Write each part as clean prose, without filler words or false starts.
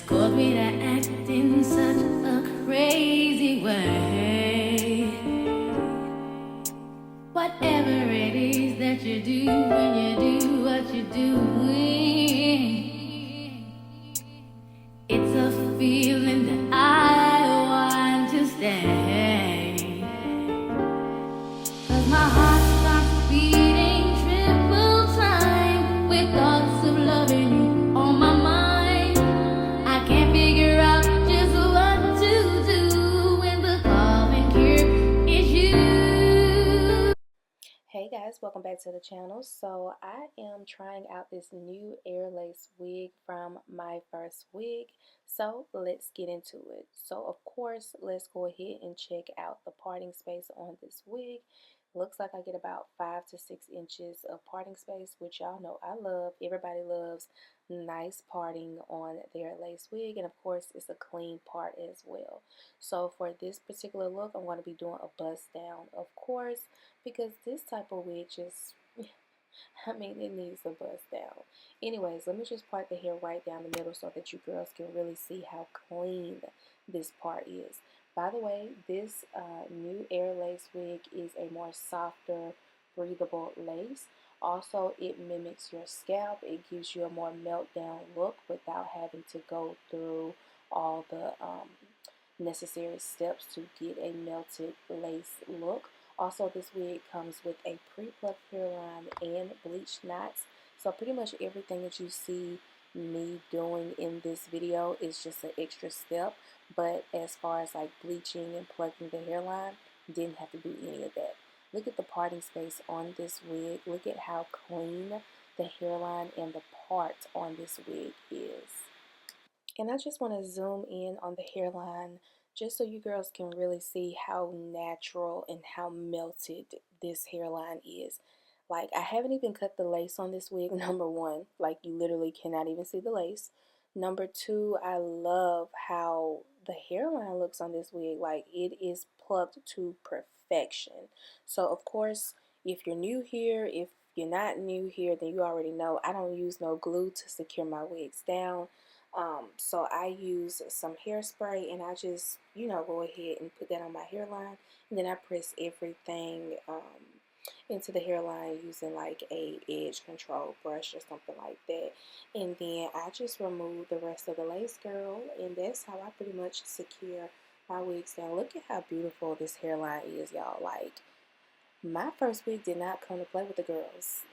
caught me to act in such a crazy way. Whatever it is that you do when you do what you're doing, it's a feeling that I want to stay. 'Cause my heart starts beating triple time with thoughts of loving you on my mind. I can't figure out just what to do when the calling cure is you. Hey guys, welcome back to the channel. So I am trying out this new air lace wig from MyFirstWig. So let's get into it. So of course, let's go ahead and check out the parting space on this wig. Looks like I get about 5 to 6 inches of parting space, which y'all know I love. Everybody loves nice parting on their lace wig, and of course it's a clean part as well. So for this particular look, I'm going to be doing a bust down, of course, because this type of wig just, I mean, it needs a bust down. Anyways, let me just part the hair right down the middle so that you girls can really see how clean this part is. By the way, this new air lace wig is a more softer, breathable lace. Also, it mimics your scalp. It gives you a more meltdown look without having to go through all the necessary steps to get a melted lace look. Also, this wig comes with a pre-plucked hairline and bleached knots. So pretty much everything that you see me doing in this video is just an extra step. But as far as like bleaching and plucking the hairline, didn't have to do any of that. Look at the parting space on this wig. Look at how clean the hairline and the part on this wig is. And I just want to zoom in on the hairline just so you girls can really see how natural and how melted this hairline is. Like, I haven't even cut the lace on this wig, number one. Like, you literally cannot even see the lace. Number two, I love how the hairline looks on this wig. Like, it is plucked to perfection. So, of course, if you're new here, if you're not new here, then you already know I don't use no glue to secure my wigs down. So I use some hairspray and I just, go ahead and put that on my hairline, and then I press everything into the hairline using like a edge control brush or something like that. And then I just remove the rest of the lace, girl, and that's how I pretty much secure my wigs down. Look at how beautiful this hairline is, y'all. Like, my first wig did not come to play with the girls.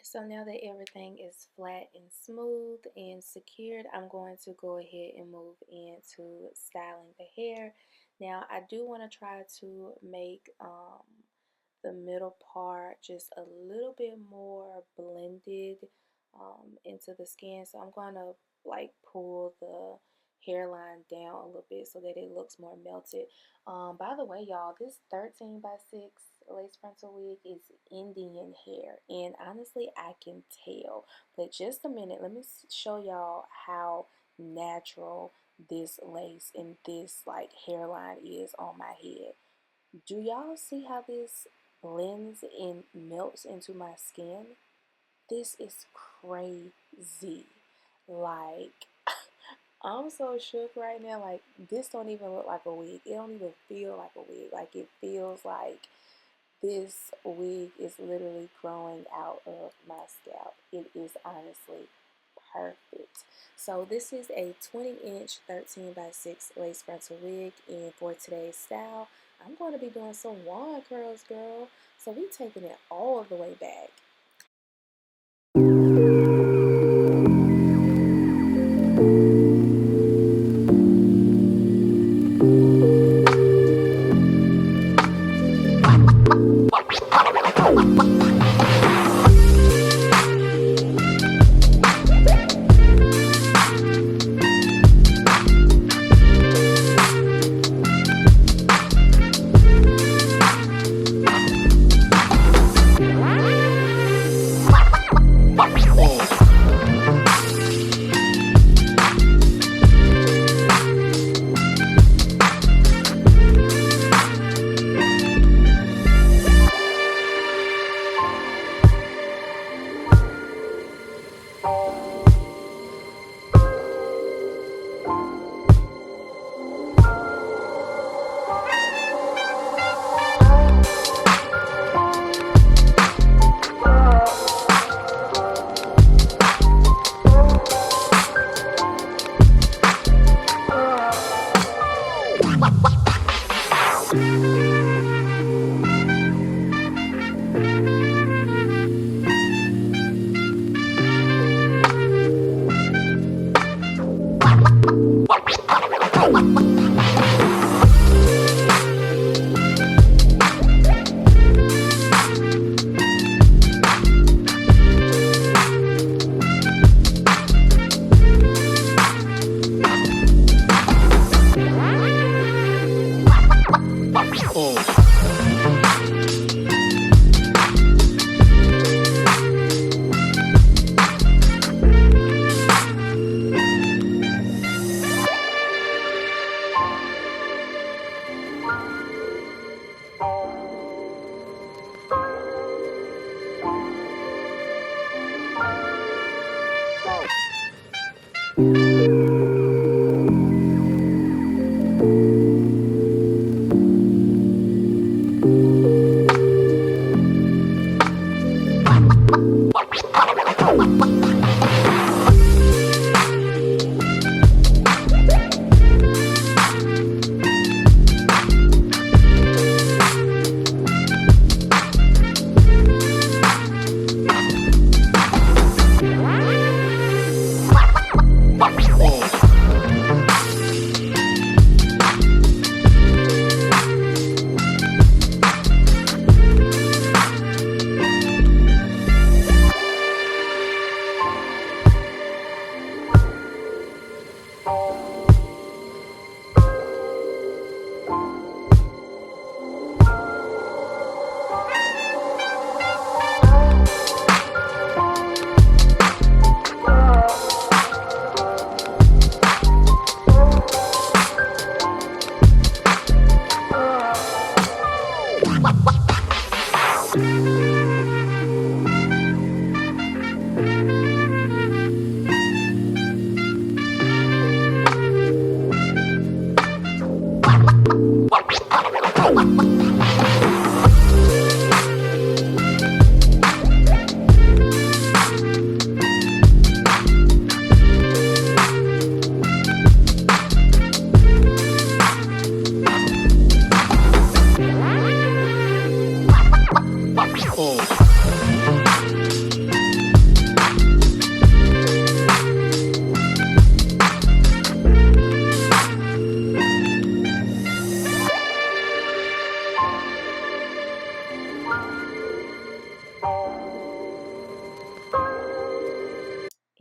So now that everything is flat and smooth and secured, I'm going to go ahead and move into styling the hair. Now I do want to try to make the middle part just a little bit more blended into the skin. So I'm going to like pull the hairline down a little bit so that it looks more melted. By the way, y'all, this 13 by 6 lace frontal wig is Indian hair, and honestly I can tell. But just a minute, let me show y'all how natural this lace and this like hairline is on my head. Do y'all see how this blends and melts into my skin? This is crazy. Like, I'm so shook right now. Like, this don't even look like a wig. It don't even feel like a wig. Like, it feels like This wig is literally growing out of my scalp. It is honestly perfect. So this is a 20-inch 13 by 6 lace frontal wig, and for today's style, I'm going to be doing some wand curls, girl. So we taking it all the way back.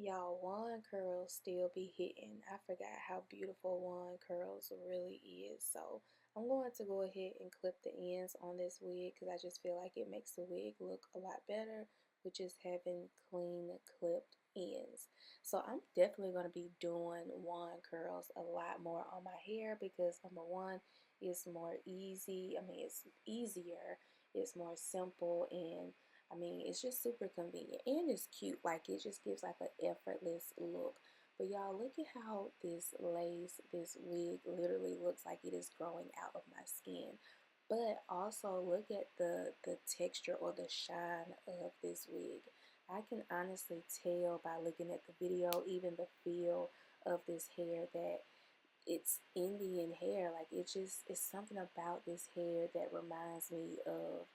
Y'all, wand curls still be hitting. I forgot how beautiful wand curls really is. So I'm going to go ahead and clip the ends on this wig because I just feel like it makes the wig look a lot better with just having clean clipped ends. So I'm definitely going to be doing wand curls a lot more on my hair because number one, it's more easy. I mean, it's easier. It's more simple, and I mean, it's just super convenient and it's cute. Like, it just gives like an effortless look. But y'all, look at how this lace, this wig literally looks like it is growing out of my skin. But also look at the texture or the shine of this wig. I can honestly tell by looking at the video, even the feel of this hair, that it's Indian hair. Like it's something about this hair that reminds me of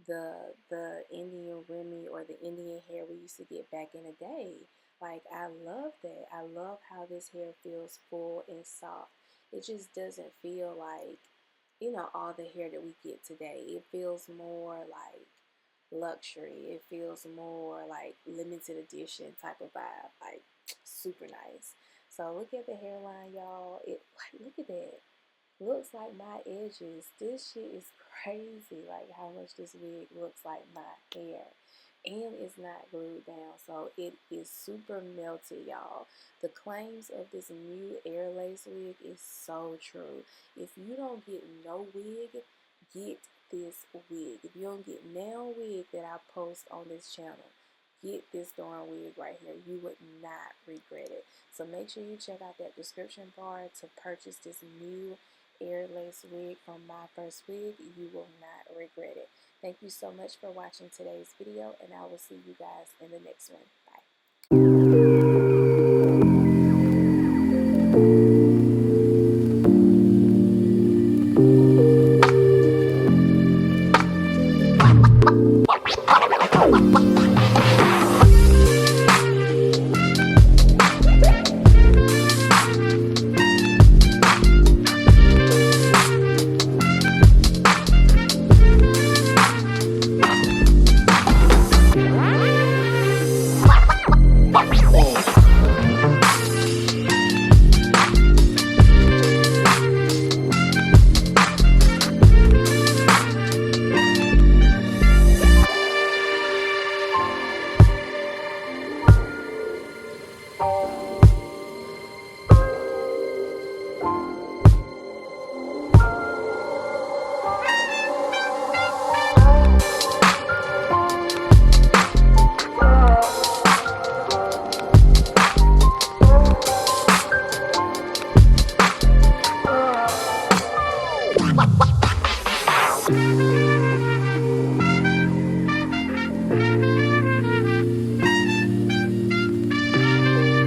the Indian Remy or the Indian hair we used to get back in the day. Like I love that. I love how this hair feels full and soft. It just doesn't feel like, you know, all the hair that we get today. It feels more like luxury. It feels more like limited edition type of vibe. Like super nice. So look at the hairline, y'all. It like look at that. Looks like my edges. This shit is crazy. Like how much this wig looks like my hair. And it's not glued down. So it is super melted, y'all. The claims of this new air lace wig is so true. If you don't get no wig, get this wig. If you don't get now wig that I post on this channel, get this darn wig right here. You would not regret it. So make sure you check out that description bar to purchase this new air lace wig from MyFirstWig. You will not regret it. Thank you so much for watching today's video, and I will see you guys in the next one. Bye.